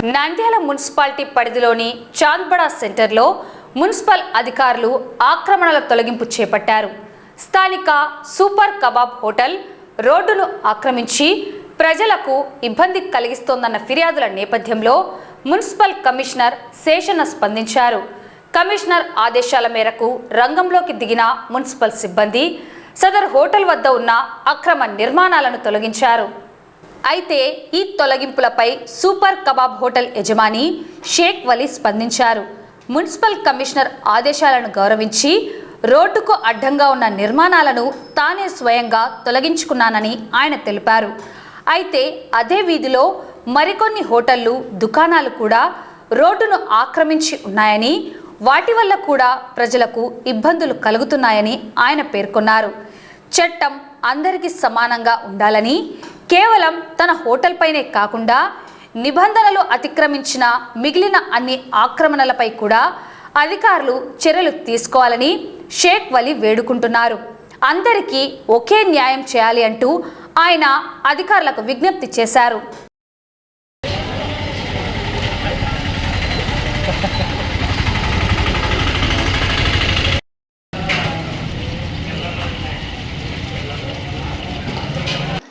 Nandyal municipality పరిధిలోని చాంద్బడా సెంటర్లో municipal అధికారులు ఆక్రమణల తొలగింపు చేపట్టారు. స్థానిక సూపర్ కబాబ్ హోటల్ రోడ్డును ఆక్రమించి ప్రజలకు ఇబ్బంది కలిగిస్తోందన్న ఫిర్యాదుల నేపథ్యంలో మున్సిపల్ కమిషనర్ శేషన్న స్పందించారు. కమిషనర్ ఆదేశాల మేరకు రంగంలోకి దిగిన మున్సిపల్ సిబ్బంది సదర్ హోటల్ వద్ద ఉన్న అక్రమ నిర్మాణాలను తొలగించారు. అయితే ఈ తొలగింపులపై సూపర్ కబాబ్ హోటల్ యజమాని షేక్ వలీ స్పందించారు. మున్సిపల్ కమిషనర్ ఆదేశాలను గౌరవించి రోడ్డుకు అడ్డంగా ఉన్న నిర్మాణాలను తానే స్వయంగా తొలగించుకున్నానని ఆయన తెలిపారు. అయితే అదే వీధిలో మరికొన్ని హోటళ్లు, దుకాణాలు కూడా రోడ్డును ఆక్రమించి ఉన్నాయని, వాటి వల్ల కూడా ప్రజలకు ఇబ్బందులు కలుగుతున్నాయని ఆయన పేర్కొన్నారు. చట్టం అందరికీ సమానంగా ఉండాలని, కేవలం తన హోటల్ పైనే కాకుండా నిబంధనలు అతిక్రమించిన మిగిలిన అన్ని ఆక్రమణలపై కూడా అధికారులు చర్యలు తీసుకోవాలని షేక్ వలీ వేడుకుంటున్నారు. అందరికీ ఒకే న్యాయం చేయాలి అంటూ ఆయన అధికారులకు విజ్ఞప్తి చేశారు.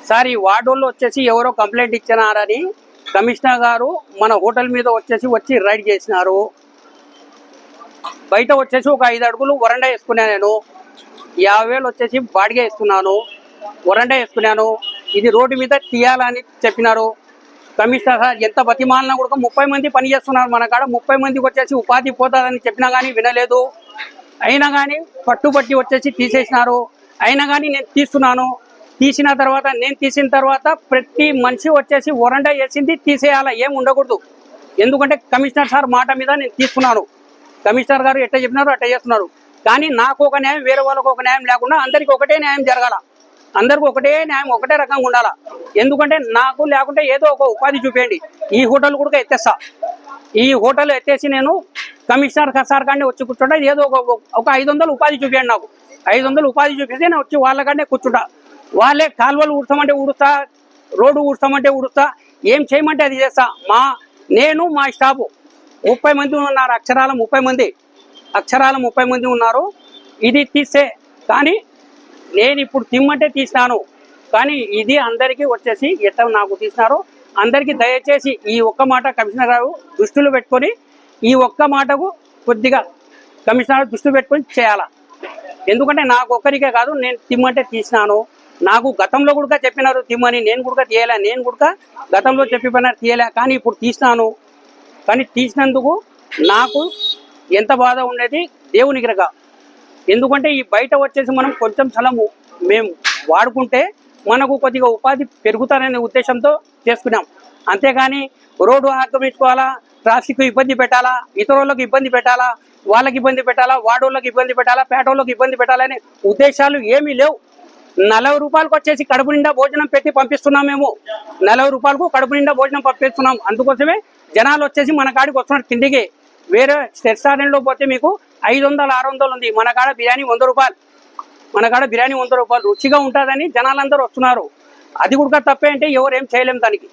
సార్, ఈ వార్డుల్లో వచ్చేసి ఎవరో కంప్లైంట్ ఇచ్చినారని కమిషనర్ గారు మన హోటల్ మీద వచ్చి రైడ్ చేసినారు. బయట వచ్చేసి ఒక 5 అడుగులు వరండా వేసుకున్నాను. నేను 50,000 వచ్చేసి బాడిగా వేసుకున్నాను, వరండా వేసుకున్నాను. ఇది రోడ్డు మీద తీయాలని చెప్పినారు. కమిషనర్ సార్ ఎంత బతిమాలినా కూడా 30 మంది పని చేస్తున్నారు మన కాడ. 30 మందికి వచ్చేసి ఉపాధి పోతుందని చెప్పినా కానీ వినలేదు. అయినా కానీ పట్టుబట్టి వచ్చేసి తీసేసినారు. అయినా కానీ నేను తీసిన తర్వాత ప్రతి మనిషి వచ్చేసి వరండా వేసింది తీసేయాలా, ఏం ఉండకూడదు. ఎందుకంటే కమిషనర్ సార్ మాట మీద నేను తీసుకున్నాను. కమిషనర్ గారు ఎట్లా చెప్పినారో అట్లా చేస్తున్నారు. కానీ నాకు ఒక న్యాయం, వేరే వాళ్ళకు ఒక న్యాయం లేకుండా అందరికి ఒకటే న్యాయం జరగాల. అందరికి ఒకటే న్యాయం, ఒకటే రకంగా ఉండాలా. ఎందుకంటే నాకు లేకుంటే ఏదో ఒక ఉపాధి చూపేయండి. ఈ హోటల్ కూడా ఎత్తేస్తా. ఈ హోటల్ ఎత్తేసి నేను కమిషనర్ సార్ కానీ వచ్చి కూర్చుంటా. ఏదో ఒక 500 ఉపాధి చూపేయండి. నాకు 500 ఉపాధి చూపిస్తే నేను వచ్చి వాళ్ళకంటే కూర్చుంటా. వాళ్ళే కాలువలు ఊడ్చామంటే ఊడుస్తా, రోడ్డు ఊడ్చామంటే ఊడుస్తా, ఏం చేయమంటే అది చేస్తా. నేను మా స్టాఫ్ 30 మంది ఉన్నారు. అక్షరాల 30 మంది ఉన్నారు. ఇది తీస్తే కానీ నేను ఇప్పుడు తిమ్మంటే తీసినాను. కానీ ఇది అందరికీ వచ్చేసి ఎట్లా నాకు తీసినారో అందరికీ దయచేసి ఈ ఒక్క మాట కమిషనర్ గారు దృష్టిలో పెట్టుకొని, ఈ ఒక్క మాటకు కొద్దిగా కమిషనర్ దృష్టి పెట్టుకొని చేయాలా. ఎందుకంటే నాకు ఒక్కరికే కాదు, నేను తిమ్మంటే తీసినాను. నాకు గతంలో కూడా చెప్పినారు తిమ్మని, నేను కూడా తీయలే. నేను కూడా గతంలో చెప్పిపోయినా తీయలే. కానీ ఇప్పుడు తీసినాను. కానీ తీసినందుకు నాకు ఎంత బాధ ఉండేది దేవునికి రక. ఎందుకంటే ఈ బయట వచ్చేసి మనం కొంచెం స్థలము మేము వాడుకుంటే మనకు కొద్దిగా ఉపాధి పెరుగుతారనే ఉద్దేశంతో చేసుకున్నాం. అంతేగాని రోడ్డు ఆక్రమించుకోవాలా, ట్రాఫిక్ ఇబ్బంది పెట్టాలా, ఇతరులకు ఇబ్బంది పెట్టాలా, వాళ్ళకి ఇబ్బంది పెట్టాలా, వాడోళ్ళకి ఇబ్బంది పెట్టాలా, పేటోళ్ళకి ఇబ్బంది పెట్టాలనే ఉద్దేశాలు ఏమీ లేవు. 40 రూపాయలకు వచ్చేసి కడుపు నిండా భోజనం పెట్టి పంపిస్తున్నాం. మేము 40 రూపాయలకు కడుపు నిండా భోజనం పంపిస్తున్నాం. అందుకోసమే జనాలు వచ్చేసి మన కాడికి వస్తున్నారు తిండికి. వేరే రెస్టారెంట్లో పోతే మీకు 500, 600 ఉంది. మన కాడ బిర్యానీ 100 రూపాయలు. రుచిగా ఉంటుందని జనాలందరూ వస్తున్నారు. అది కూడా తప్పే అంటే ఎవరు ఏం చేయలేము దానికి.